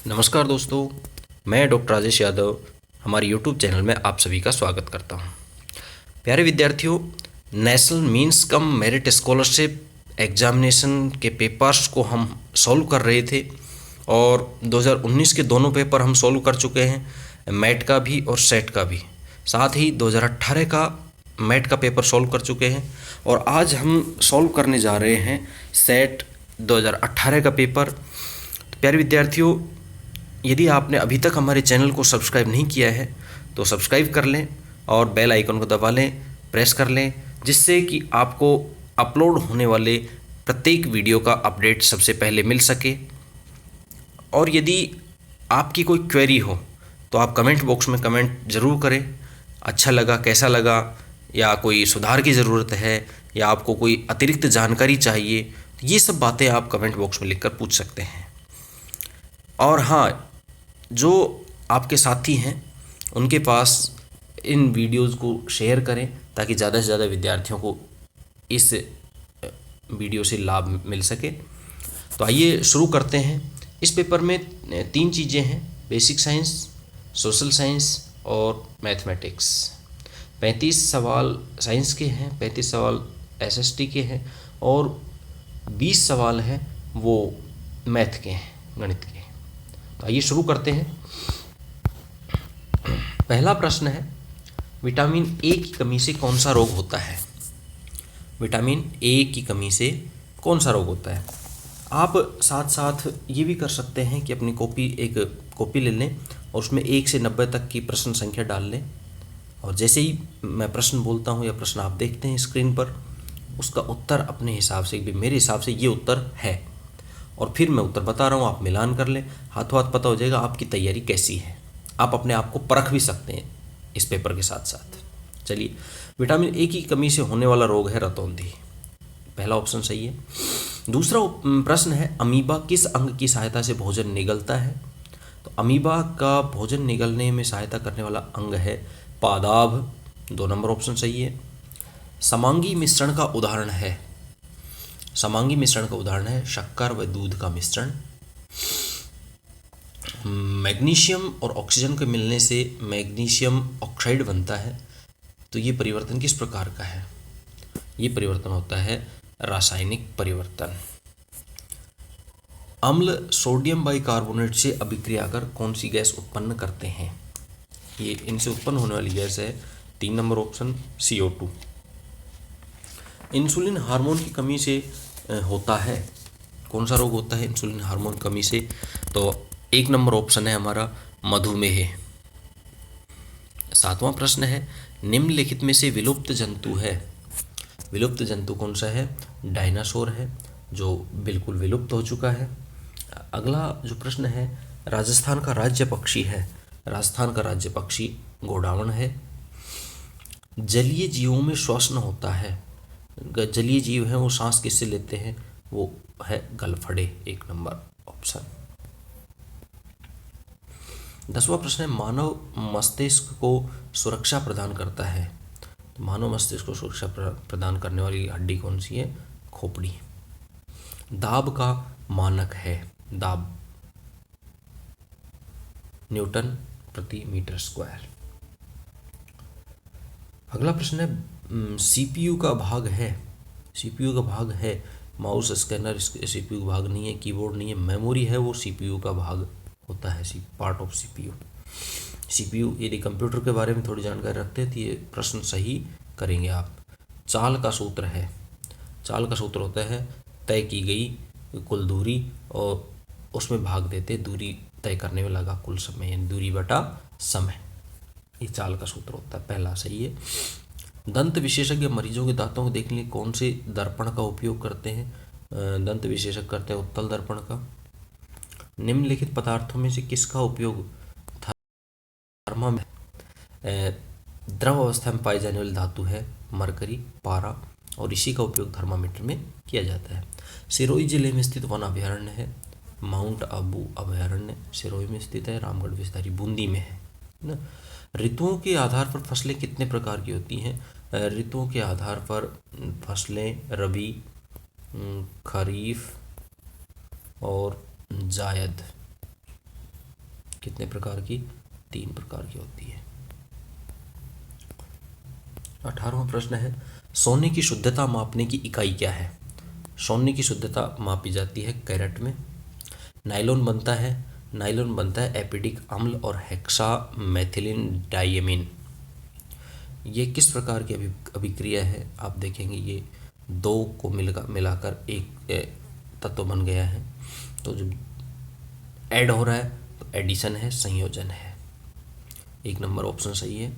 नमस्कार दोस्तों, मैं डॉक्टर राजेश यादव हमारे यूट्यूब चैनल में आप सभी का स्वागत करता हूं। प्यारे विद्यार्थियों, national means cum merit scholarship examination के पेपर्स को हम सॉल्व कर रहे थे और 2019 के दोनों पेपर हम सॉल्व कर चुके हैं, मैट का भी और सेट का भी। साथ ही 2018 का मैट का पेपर सॉल्व कर चुके हैं और आज हम सॉल्व करने जा रहे हैं सेट 2018 का पेपर। तो प्यारे विद्यार्थियों, यदि आपने अभी तक हमारे चैनल को सब्सक्राइब नहीं किया है तो सब्सक्राइब कर लें और बेल आइकन को दबा लें, प्रेस कर लें, जिससे कि आपको अपलोड होने वाले प्रत्येक वीडियो का अपडेट सबसे पहले मिल सके। और यदि आपकी कोई क्वेरी हो तो आप कमेंट बॉक्स में कमेंट ज़रूर करें। अच्छा लगा, कैसा लगा, या कोई सुधार की ज़रूरत है, या आपको कोई अतिरिक्त जानकारी चाहिए, तो ये सब बातें आप कमेंट बॉक्स में लिखकर पूछ सकते हैं। और हाँ, जो आपके साथी हैं उनके पास इन वीडियोज़ को शेयर करें ताकि ज़्यादा से ज़्यादा विद्यार्थियों को इस वीडियो से लाभ मिल सके। तो आइए शुरू करते हैं। इस पेपर में 3 चीज़ें हैं: बेसिक साइंस, सोशल साइंस और मैथमेटिक्स। 35 सवाल साइंस के हैं, 35 सवाल एसएसटी के हैं और 20 सवाल हैं वो मैथ के हैं, गणित के। तो आइए शुरू करते हैं। पहला प्रश्न है, विटामिन ए की कमी से कौन सा रोग होता है? विटामिन ए की कमी से कौन सा रोग होता है? आप साथ साथ ये भी कर सकते हैं कि अपनी एक कॉपी ले लें और उसमें 1 से 90 तक की प्रश्न संख्या डाल लें, और जैसे ही मैं प्रश्न बोलता हूँ या प्रश्न आप देखते हैं स्क्रीन पर, उसका उत्तर अपने हिसाब से, मेरे हिसाब से ये उत्तर है, और फिर मैं उत्तर बता रहा हूँ, आप मिलान कर लें। हाथों हाथ पता हो जाएगा आपकी तैयारी कैसी है। आप अपने आप को परख भी सकते हैं इस पेपर के साथ साथ। चलिए, विटामिन ए की कमी से होने वाला रोग है रतौंधी। पहला ऑप्शन सही है। दूसरा प्रश्न है, अमीबा किस अंग की सहायता से भोजन निगलता है? तो अमीबा का भोजन निगलने में सहायता करने वाला अंग है पादाभ। 2 नंबर ऑप्शन सही है। समांगी मिश्रण का उदाहरण है, समांगी मिश्रण का उदाहरण है शक्कर व दूध का मिश्रण। मैग्नीशियम और ऑक्सीजन के मिलने से मैग्नीशियम ऑक्साइड बनता है, तो ये परिवर्तन किस प्रकार का है? ये परिवर्तन होता है रासायनिक परिवर्तन। अम्ल सोडियम बाइकार्बोनेट से अभिक्रिया कर कौन सी गैस उत्पन्न करते हैं? ये इनसे उत्पन्न होने वाली गैस है 3 number option CO2। Insulin hormone की कमी से होता है, कौन सा रोग होता है इंसुलिन हार्मोन कमी से? तो 1 नंबर ऑप्शन है हमारा मधुमेह। 7वां प्रश्न है, निम्नलिखित में से विलुप्त जंतु है। विलुप्त जंतु कौन सा है? डायनासोर है, जो बिल्कुल विलुप्त हो चुका है। अगला जो प्रश्न है, राजस्थान का राज्य पक्षी है। राजस्थान का राज्य पक्षी गोडावण है। जलीय जीवों में श्वसन होता है, जलीय जीव हैं वो सांस किससे लेते हैं? वो है गलफड़े। 1 नंबर ऑप्शन। 10वां प्रश्न है, मानव मस्तिष्क को सुरक्षा प्रदान करता है। तो मानव मस्तिष्क को सुरक्षा प्रदान करने वाली हड्डी कौन सी है? खोपड़ी। दाब का मानक है, दाब न्यूटन प्रति मीटर स्क्वायर। अगला प्रश्न है, CPU का भाग है। CPU का भाग है माउस, स्कैनर CPU का भाग नहीं है, कीबोर्ड नहीं है, मेमोरी है वो CPU का भाग होता है, पार्ट ऑफ CPU। यदि कंप्यूटर के बारे में थोड़ी जानकारी रखते हैं तो ये प्रश्न सही करेंगे आप। चाल का सूत्र है, चाल का सूत्र होता है तय की गई कुल दूरी और उसमें भाग देते दूरी तय करने में लगा कुल समय, यानी दूरी बटा समय। ये चाल का सूत्र होता है। पहला सही है। दंत विशेषज्ञ मरीजों के दांतों को देखने के लिए कौन से दर्पण का उपयोग करते हैं? दंत विशेषज्ञ करते हैं उत्तल दर्पण का। निम्नलिखित पदार्थों में से किसका उपयोग द्रव अवस्था में पाई जाने वाली धातु है मरकरी, पारा, और इसी का उपयोग थर्मामीटर में किया जाता है। सिरोही जिले में स्थित वन अभयारण्य है माउंट आबू अभयारण्य, सिरोही में स्थित है। रामगढ़ विस्तारी बूंदी में है ना। ऋतुओं के आधार पर फसलें कितने प्रकार की होती हैं? ऋतुओं के आधार पर फसलें रबी, खरीफ और जायद, कितने प्रकार की? 3 प्रकार की होती है। 18वां प्रश्न है, सोने की शुद्धता मापने की इकाई क्या है? सोने की शुद्धता मापी जाती है कैरेट में। नायलॉन बनता है एपिडिक अम्ल और हेक्सा मेथिलीन डाइएमीन। ये किस प्रकार की अभिक्रिया है? आप देखेंगे ये दो को मिलाकर एक तत्व बन गया है, तो जब ऐड हो रहा है तो एडिशन है, संयोजन है। 1 नंबर ऑप्शन सही है।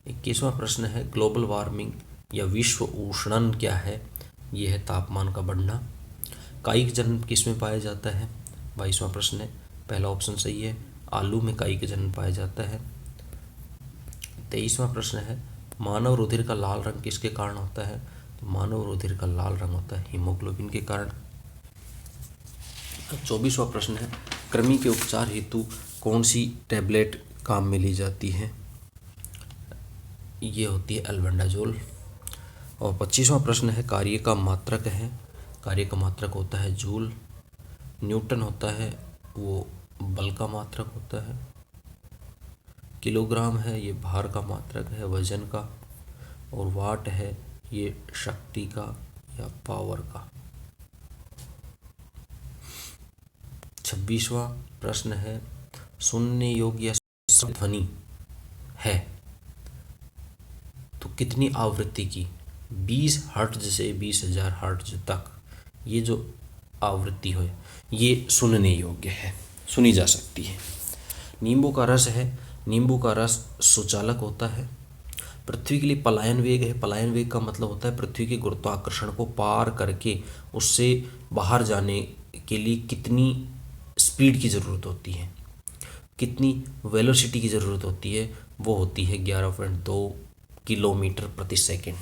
21वां प्रश्न है, ग्लोबल वार्मिंग या विश्व उष्णन क्या है? ये है तापमान का बढ़ना। कायिक जन्म किस में पाया जाता है? 22वां प्रश्न है। पहला ऑप्शन सही है, आलू में कायिक जन्म पाया जाता है। 23वां प्रश्न है, मानव रुधिर का लाल रंग किसके कारण होता है? तो मानव रुधिर का लाल रंग होता है हीमोग्लोबिन के कारण। 24वां प्रश्न है, कृमि के उपचार हेतु कौन सी टैबलेट काम में ली जाती है? ये होती है एल्बेंडाजोल। और 25वां प्रश्न है, कार्य का मात्रक है। कार्य का मात्रक होता है जूल। न्यूटन होता है वो बल का मात्रक होता है। किलोग्राम है ये भार का मात्रक है, वजन का। और वाट है ये शक्ति का या पावर का। 26वां प्रश्न है, सुनने योग्य या ध्वनि है तो कितनी आवृत्ति की? 20 हर्ट्ज से 20,000 हर्ट्ज तक ये जो आवृत्ति है ये सुनने योग्य है, सुनी जा सकती है। नींबू का रस है, नींबू का रस सुचालक होता है। पृथ्वी के लिए पलायन वेग है। पलायन वेग का मतलब होता है पृथ्वी के गुरुत्वाकर्षण को पार करके उससे बाहर जाने के लिए कितनी स्पीड की ज़रूरत होती है, कितनी वेलोसिटी की ज़रूरत होती है। वो होती है 11.2 किलोमीटर प्रति सेकंड।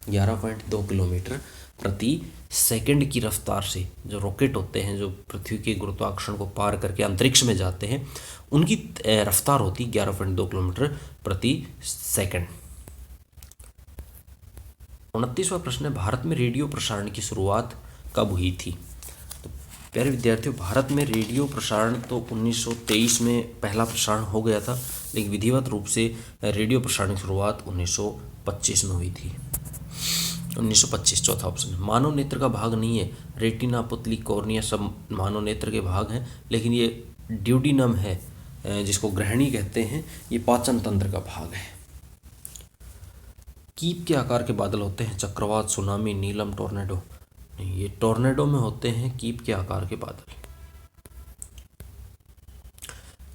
11.2 किलोमीटर प्रति सेकंड की रफ्तार से जो रॉकेट होते हैं, जो पृथ्वी के गुरुत्वाकर्षण को पार करके अंतरिक्ष में जाते हैं, उनकी रफ्तार होती है 11.2 किलोमीटर प्रति सेकंड। 29वां प्रश्न है, भारत में रेडियो प्रसारण की शुरुआत कब हुई थी? तो प्यारे विद्यार्थियों, भारत में रेडियो प्रसारण तो 1923 में पहला प्रसारण हो गया था, लेकिन विधिवत रूप से रेडियो प्रसारण की शुरुआत 1925 में हुई थी। 1925 चौथा ऑप्शन। मानव नेत्र का भाग नहीं है। रेटिना, पुतली, कॉर्निया सब मानव नेत्र के भाग हैं, लेकिन ये ड्यूडिनम है जिसको ग्रहणी कहते हैं, ये पाचन तंत्र का भाग है। कीप के आकार के बादल होते हैं, चक्रवात, सुनामी, नीलम, टोर्नेडो। नहीं, ये टोर्नेडो में होते हैं कीप के आकार के बादल।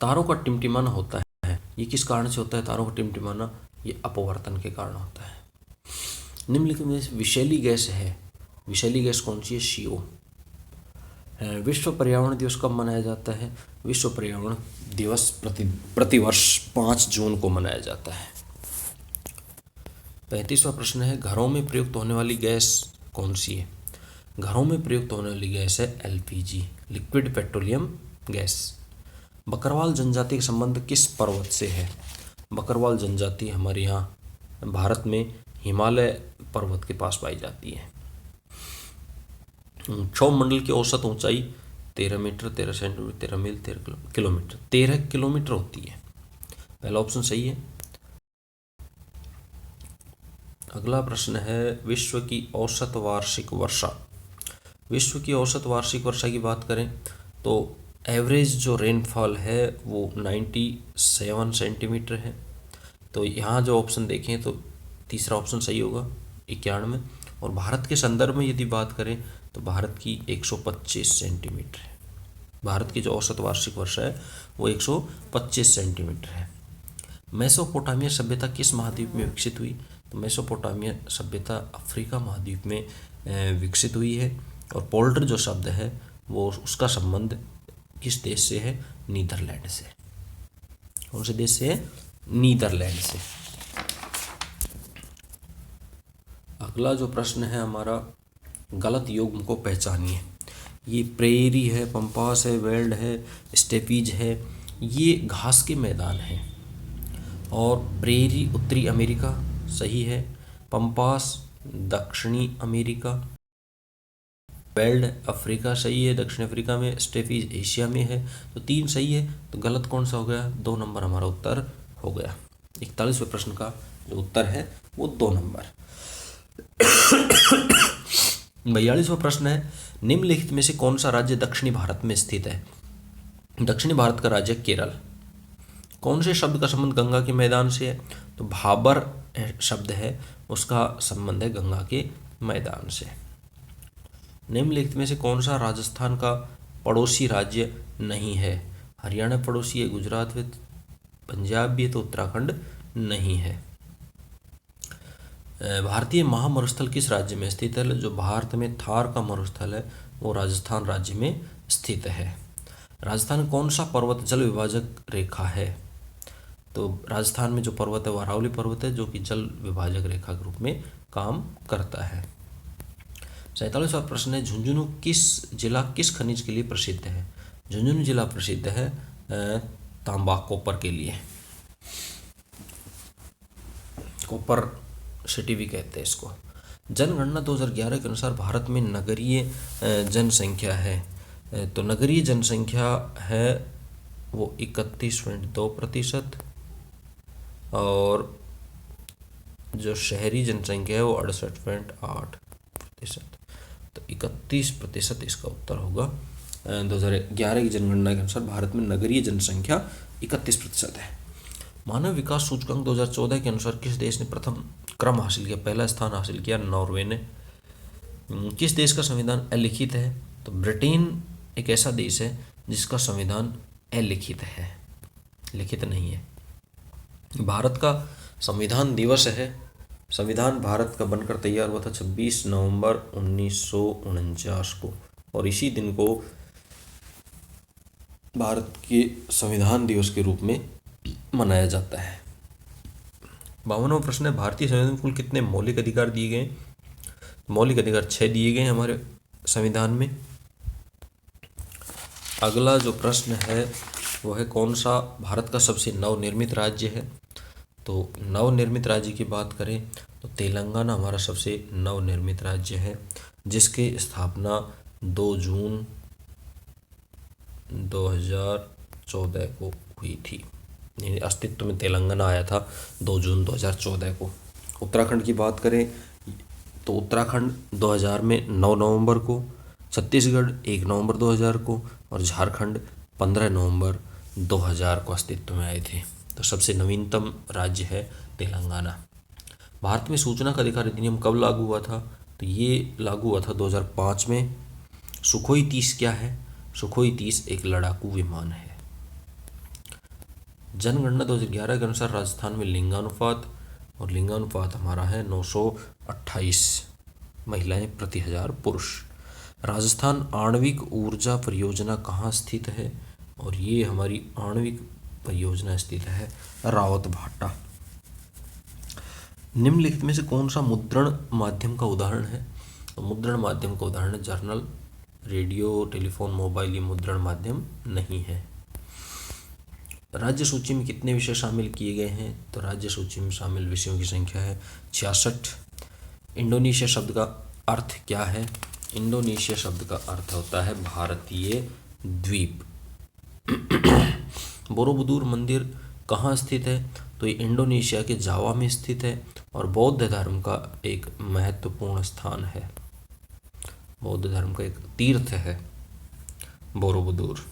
तारों का टिमटिमाना होता है, ये किस कारण से होता है? तारों का टिमटिमाना ये अपवर्तन के कारण होता है। निम्नलिखित में विषैली गैस है, विषैली गैस कौन सी है? CO। विश्व पर्यावरण दिवस कब मनाया जाता है? विश्व पर्यावरण दिवस प्रतिवर्ष 5 जून को मनाया जाता है। 35वां प्रश्न है, घरों में प्रयुक्त होने वाली गैस कौन सी है? घरों में प्रयुक्त होने वाली गैस है LPG, liquid petroleum gas. Bakarwal जनजाति का संबंध किस पर्वत से है? बकरवाल जनजाति हमारे यहाँ भारत में हिमालय पर्वत के पास पाई जाती है। क्षोभ मंडल की औसत ऊंचाई 13 मीटर, 13 सेंटीमीटर, 13 मील, 13 किलोमीटर, 13 किलोमीटर होती है। पहला ऑप्शन सही है। अगला प्रश्न है, विश्व की औसत वार्षिक वर्षा। विश्व की औसत वार्षिक वर्षा की बात करें तो एवरेज जो रेनफॉल है वो 97 सेंटीमीटर है। तो यहाँ जो ऑप्शन देखें तो तीसरा ऑप्शन सही होगा, 91। और भारत के संदर्भ में यदि बात करें तो भारत की 125 सेंटीमीटर है। भारत की जो औसत वार्षिक वर्षा है वो 125 सेंटीमीटर है। मेसोपोटामिया सभ्यता किस महाद्वीप में विकसित हुई? तो मेसोपोटामिया सभ्यता अफ्रीका महाद्वीप में विकसित हुई है। और पोल्टर जो शब्द है वो उसका संबंध किस देश से है? नीदरलैंड से। कौन से देश से है? नीदरलैंड से। अगला जो प्रश्न है हमारा, गलत युग्म को पहचानिए। ये प्रेरी है, पंपास है, वेल्ड है, स्टेपीज है। ये घास के मैदान हैं। और प्रेरी उत्तरी अमेरिका सही है, पंपास दक्षिणी अमेरिका, वेल्ड अफ्रीका सही है, दक्षिण अफ्रीका में, स्टेपीज एशिया में है, तो 3 सही है। तो गलत कौन सा हो गया? 2 नंबर हमारा उत्तर हो गया। 41वें प्रश्न का जो उत्तर है वो 2 नंबर। 42वां प्रश्न है, निम्नलिखित में से कौन सा राज्य दक्षिणी भारत में स्थित है? दक्षिणी भारत का राज्य केरल। कौन से शब्द का संबंध गंगा के मैदान से है? तो भाबर शब्द है, उसका संबंध है गंगा के मैदान से। निम्नलिखित में से कौन सा राजस्थान का पड़ोसी राज्य नहीं है? हरियाणा पड़ोसी है, गुजरात में, पंजाब भी है, तो उत्तराखंड नहीं है। भारतीय महामरुस्थल किस राज्य में स्थित है? जो भारत में थार का मरुस्थल है वो राजस्थान राज्य में स्थित है। राजस्थान कौन सा पर्वत जल विभाजक रेखा है? तो राजस्थान में जो पर्वत है वो अरावली पर्वत है, जो कि जल विभाजक रेखा के रूप में काम करता है। 47वां प्रश्न है, झुंझुनू किस खनिज के लिए प्रसिद्ध है? झुंझुनू जिला प्रसिद्ध है तांबा कॉपर के लिए। कॉपर सिटी भी कहते हैं इसको। जनगणना 2011 के अनुसार भारत में नगरीय जनसंख्या है, तो नगरीय जनसंख्या है वो 31.2% और जो शहरी जनसंख्या है वो 68.8%। तो 31% इसका उत्तर होगा। 2011 की जनगणना के अनुसार भारत में नगरीय जनसंख्या 31% है। मानव विकास सूचकांक 2014 के अनुसार किस देश ने प्रथम क्रम हासिल किया? पहला स्थान हासिल किया नॉर्वे ने। किस देश का संविधान अलिखित है? तो ब्रिटेन एक ऐसा देश है जिसका संविधान अलिखित है, लिखित नहीं है। भारत का संविधान दिवस है। संविधान भारत का बनकर तैयार हुआ था 26 नवंबर 1949 को, और इसी दिन को भारत के संविधान दिवस के रूप में मनाया जाता है। 52वां प्रश्न है, भारतीय संविधान में कुल कितने मौलिक अधिकार दिए गए? मौलिक अधिकार 6 दिए गए हैं हमारे संविधान में। अगला जो प्रश्न है वो है, कौन सा भारत का सबसे नवनिर्मित राज्य है? तो नवनिर्मित राज्य की बात करें तो तेलंगाना हमारा सबसे नवनिर्मित राज्य है, जिसकी स्थापना 2 जून 2014 को हुई थी। अस्तित्व में तेलंगाना आया था 2 जून 2014 को। उत्तराखंड की बात करें तो उत्तराखंड 2000 में 9 नवंबर को, छत्तीसगढ़ 1 नवंबर 2000 को और झारखंड 15 नवंबर 2000 को अस्तित्व में आए थे। तो सबसे नवीनतम राज्य है तेलंगाना। भारत में सूचना का अधिकार अधिनियम कब लागू हुआ था? तो ये लागू हुआ था 2005 में। सुखोई 30 क्या है? सुखोई 30 एक लड़ाकू विमान है। जनगणना 2011 के अनुसार राजस्थान में लिंगानुपात, और लिंगानुपात हमारा है 928 महिलाएं प्रति 1000 पुरुष। राजस्थान आणविक ऊर्जा परियोजना कहाँ स्थित है? और ये हमारी आणविक परियोजना स्थित है रावतभाटा। निम्नलिखित में से कौन सा मुद्रण माध्यम का उदाहरण है? तो मुद्रण माध्यम का उदाहरण है जर्नल। रेडियो, टेलीफोन, मोबाइल ये मुद्रण माध्यम नहीं है। राज्य सूची में कितने विषय शामिल किए गए हैं? तो राज्य सूची में शामिल विषयों की संख्या है 66। इंडोनेशिया शब्द का अर्थ क्या है? इंडोनेशिया शब्द का अर्थ होता है भारतीय द्वीप। बोरोबुदुर मंदिर कहाँ स्थित है? तो ये इंडोनेशिया के जावा में स्थित है और बौद्ध धर्म का एक महत्वपूर्ण स्थान है। बौद्ध धर्म का एक तीर्थ है बोरोबुदुर।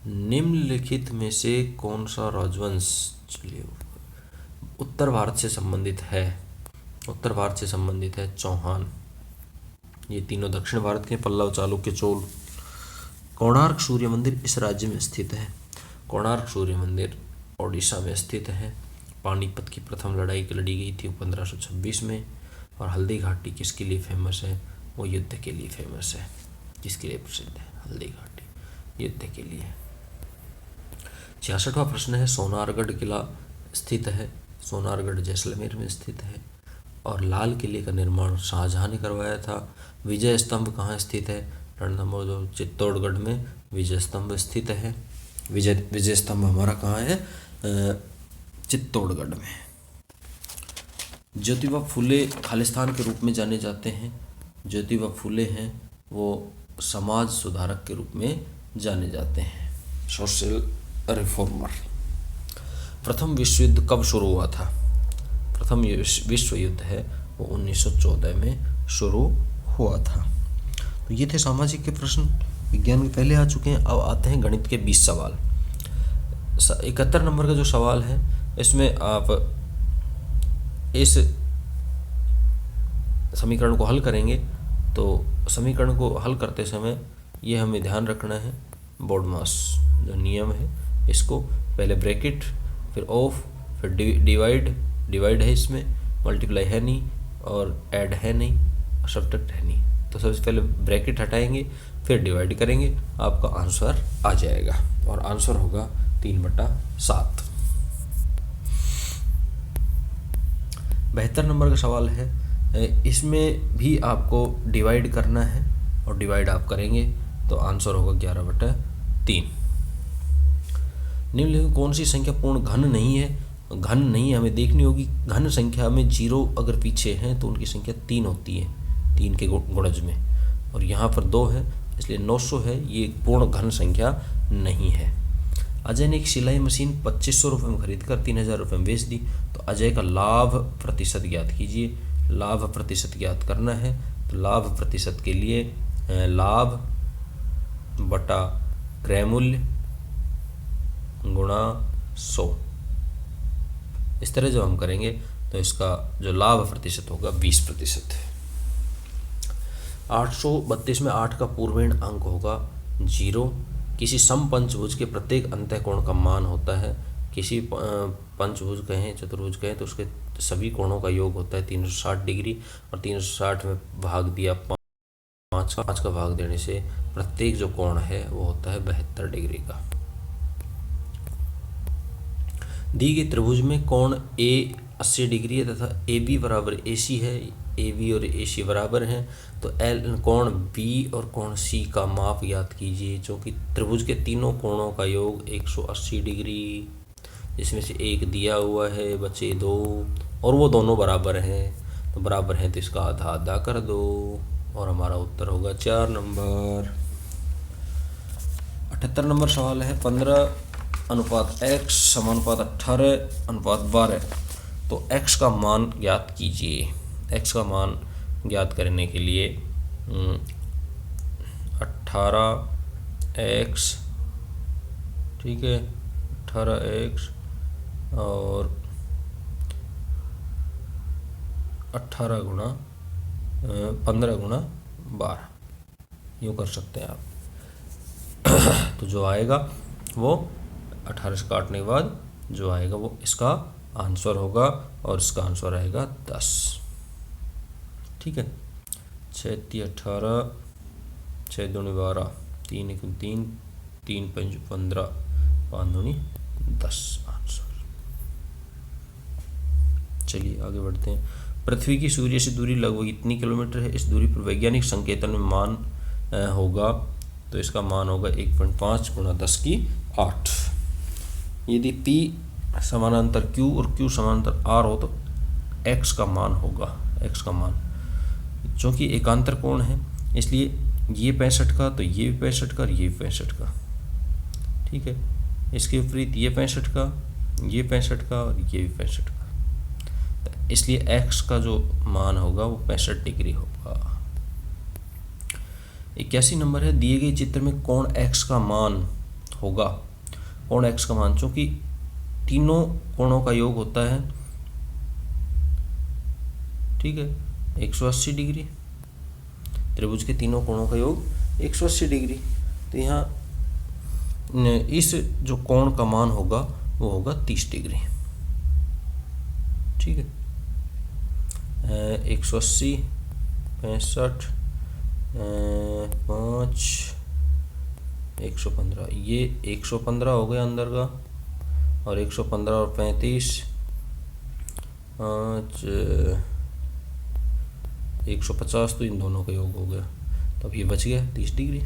निम्नलिखित में से कौन सा राजवंश, चलिए, उत्तर भारत से संबंधित है? उत्तर भारत से संबंधित है चौहान। ये तीनों दक्षिण भारत के, पल्लव, चालुक्य, चोल। कोणार्क सूर्य मंदिर इस राज्य में स्थित है? कोणार्क सूर्य मंदिर ओडिशा में स्थित है। पानीपत की प्रथम लड़ाई की लड़ी गई थी 1526 में। और हल्दी घाटी किसके लिए फेमस है? वो युद्ध के लिए फेमस है। किसके लिए प्रसिद्ध है? हल्दी घाटी युद्ध के लिए। 66वां प्रश्न है, सोनारगढ़ किला स्थित है? सोनारगढ़ जैसलमेर में स्थित है। और लाल किले का निर्माण शाहजहां ने करवाया था। विजय स्तंभ कहाँ स्थित है? रणथंभौर चित्तौड़गढ़ में विजय स्तंभ स्थित है। विजय स्तंभ हमारा कहाँ है? चित्तौड़गढ़ में। ज्योतिबा फुले खालिस्तान के रूप में जाने जाते हैं। ज्योतिबा फुले हैं वो समाज सुधारक के रूप में जाने जाते हैं, सोशल रिफॉर्मर। प्रथम विश्व युद्ध कब शुरू हुआ था? प्रथम विश्व युद्ध है वो 1914 में शुरू हुआ था। तो ये थे सामाजिक के प्रश्न, विज्ञान के पहले आ चुके हैं। अब आते हैं गणित के 20 सवाल। 71 नंबर का जो सवाल है इसमें आप इस समीकरण को हल करेंगे तो समीकरण को हल करते समय ये हमें ध्यान रखना है, बोडमास जो नियम है इसको, पहले ब्रैकेट फिर ऑफ फिर डिवाइड है, इसमें मल्टीप्लाई है नहीं और ऐड है नहीं, सब्ट्रैक्ट है नहीं। तो सबसे पहले ब्रैकेट हटाएंगे फिर डिवाइड करेंगे, आपका आंसर आ जाएगा और आंसर होगा 3/7। 72 नंबर का सवाल है, इसमें भी आपको डिवाइड करना है और डिवाइड आप करेंगे तो आंसर होगा 11/3। निम्नलिखित कौन सी संख्या पूर्ण घन नहीं है? घन नहीं हमें देखनी होगी। घन संख्या में 0 अगर पीछे हैं तो उनकी संख्या 3 होती है, 3 के गुणज में, और यहाँ पर 2 है इसलिए 900 है, ये पूर्ण घन संख्या नहीं है। अजय ने एक सिलाई मशीन 2500 रुपये में खरीद कर 3000 रुपये में बेच दी, तो अजय का लाभ प्रतिशत ज्ञात कीजिए। लाभ प्रतिशत ज्ञात करना है तो लाभ प्रतिशत के लिए लाभ बटा क्रय मूल्य गुणा 100, इस तरह जो हम करेंगे तो इसका जो लाभ प्रतिशत होगा 20%। 832 में 8 का पूर्वेण अंक होगा 0। किसी समपंचभुज के प्रत्येक अंतःकोण का मान होता है, किसी पंचभुज कहें चतुर्भुज कहें तो उसके सभी कोणों का योग होता है 360 डिग्री, और 360 में भाग दिया 5 का भाग देने से प्रत्येक जो कोण है वो होता है 72 डिग्री का। दी गई त्रिभुज में कोण ए 80 डिग्री है तथा ए बी बराबर ए सी है, ए बी और ए सी बराबर हैं, तो एल कोण बी और कोण सी का माप ज्ञात कीजिए। जो कि त्रिभुज के तीनों कोणों का योग 180 डिग्री, जिसमें से एक दिया हुआ है, बचे 2 और वो दोनों बराबर हैं, तो बराबर हैं तो इसका आधा आधा कर दो और हमारा उत्तर होगा 4 नंबर। 78 नंबर सवाल है, 15:x समानुपात 18:12, तो x का मान ज्ञात कीजिए। x का मान ज्ञात करने के लिए 18x, ठीक है, 18x और 18 गुणा 15 गुणा 12 यूँ कर सकते हैं आप। तो जो आएगा वो 18 से काटने के बाद जो आएगा वो इसका आंसर होगा और इसका आंसर आएगा 10, ठीक है। 6 × 18, 6 × 2 = 12, 3 × 3, 3 × 5 = 15, 5 × 2 = 10 आंसर। चलिए आगे बढ़ते हैं। पृथ्वी की सूर्य से दूरी लगभग इतनी किलोमीटर है, इस दूरी पर वैज्ञानिक संकेतन में मान होगा, तो इसका मान होगा 1.5 × 10⁸। यदि P समानांतर Q और Q समानांतर R हो तो X का मान होगा, X का मान, चूँकि एकांतर कोण है इसलिए ये 65 का, तो ये 65 का और ये 65 का, ठीक है। इसके विपरीत ये 65 का, ये 65 का और ये भी 65 का, तो इसलिए X का जो मान होगा वो 65 डिग्री होगा। 81 नंबर है, दिए गए चित्र में कोण X का मान होगा। कोण X का मान, चूँकि तीनों कोणों का योग होता है, ठीक है, 180 डिग्री, त्रिभुज के तीनों कोणों का योग 180 डिग्री, तो यहाँ इस जो कोण का मान होगा वो होगा 30 डिग्री, ठीक है। 180 65 5 115, ये 115 हो गया अंदर का, और 115 और 35 5 150, तो इन दोनों का योग हो गया, तो अब ये बच गया 30 डिग्री।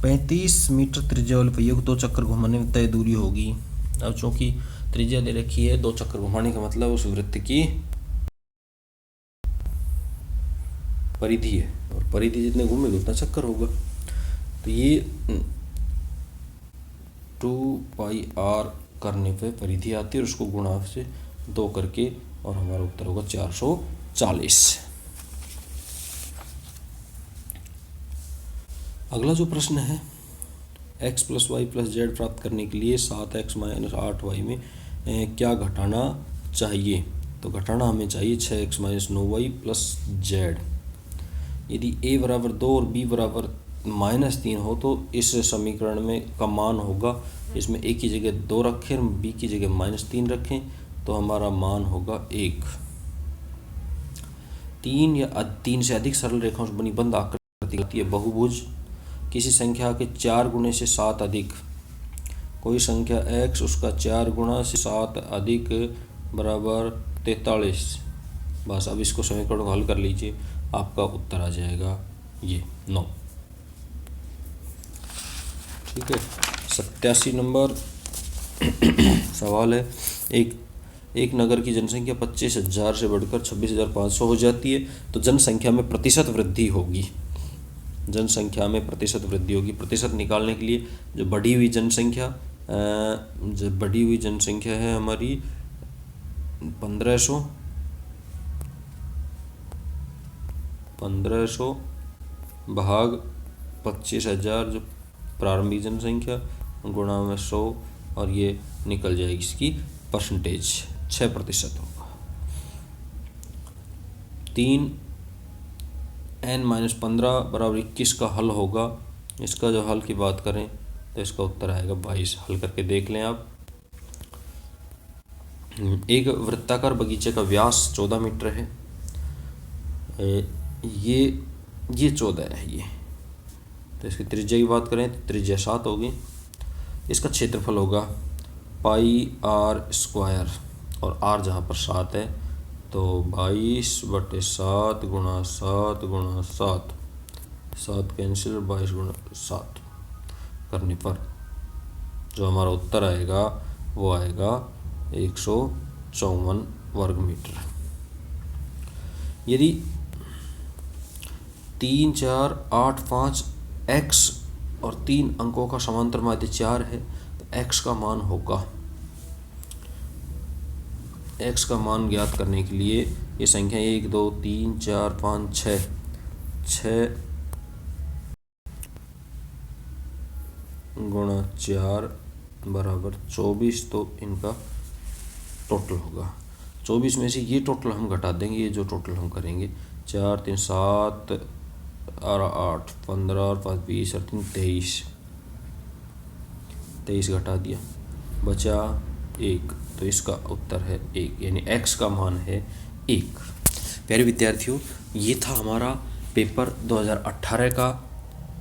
35 मीटर त्रिज्या वाले पहिए को 2 चक्कर घुमाने में तय दूरी होगी। अब चूंकि त्रिज्या दे रखी है, 2 चक्कर घुमाने का मतलब उस वृत्त की परिधि है, और परिधि जितने घूमेगी उतना चक्कर होगा। तो ये 2πr करने पे परिधि आती है, और उसको गुणा से 2 करके, और हमारा उत्तर होगा 440। अगला जो प्रश्न है, x + y + z प्राप्त करने के लिए 7x - 8y में क्या घटाना चाहिए? तो घटाना हमें चाहिए 6x - 9y + z। यदि a बराबर 2 और b बराबर -3 हो तो इस समीकरण में का मान होगा, इसमें a की जगह 2 रखें, b की जगह -3 रखें, तो हमारा मान होगा 1। 3 या 3 से अधिक सरल रेखाओं से बनी बंद आकृति होती है बहुभुज। किसी संख्या के 4 गुणे से 7 अधिक, कोई संख्या x उसका 4 गुणा से 7 अधिक बराबर 43। बस अब इसको समीकरण को हल कर लीजिए, आपका उत्तर आ जाएगा ये 9। ठीक है। 87 नंबर सवाल है, एक नगर की जनसंख्या 25,000 से बढ़कर 26,500 हो जाती है, तो जनसंख्या में प्रतिशत वृद्धि होगी। जनसंख्या में प्रतिशत वृद्धि होगी। प्रतिशत निकालने के लिए जो बढ़ी हुई जनसंख्या है हमारी 1500 भाग 25,000 जो प्रारंभिक जनसंख्या गुणा में 100, और ये निकल जाएगी इसकी परसेंटेज 6% होगा। 3n-15 बराबर 21 का हल होगा। इसका जो हल की बात करें तो इसका उत्तर आएगा 22। हल करके देख लें आप। एक वृत्ताकार बगीचे का व्यास 14 मीटर है। ये 14 है ये। तो इसकी त्रिज्या की बात करें तो त्रिज्या 7 होगी। इसका क्षेत्रफल होगा πr², और r जहाँ पर 7 है तो 22/7 गुणा 7 गुणा 7, 7 कैंसिल, 22 गुणा 7 करने पर जो हमारा उत्तर आएगा वो आएगा 154 वर्ग मीटर। यदि 3, 4, 8, 5 x और 3 अंकों का समांतर माध्य 4 है, तो x का मान होगा, x का मान ज्ञात करने के लिए ये संख्या 1, 2, 3, 4, 5, 6 गुणा 4 बराबर 24, तो इनका टोटल होगा 24 में से ये टोटल हम घटा देंगे। ये जो टोटल हम करेंगे 4, 3, 7 और 8, 15 और 5, 20 और 3, 23 घटा दिया, बचा 1, तो इसका उत्तर है 1, यानी x का मान है 1। प्यारे विद्यार्थियों, ये था हमारा पेपर 2018 का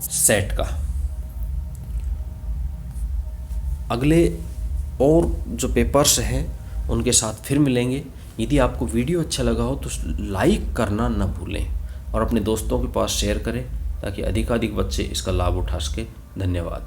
सेट का। अगले और जो पेपर्स हैं उनके साथ फिर मिलेंगे। यदि आपको वीडियो अच्छा लगा हो तो लाइक करना न भूलें, और अपने दोस्तों के पास शेयर करें ताकि अधिकाधिक बच्चे इसका लाभ उठा सकें। धन्यवाद।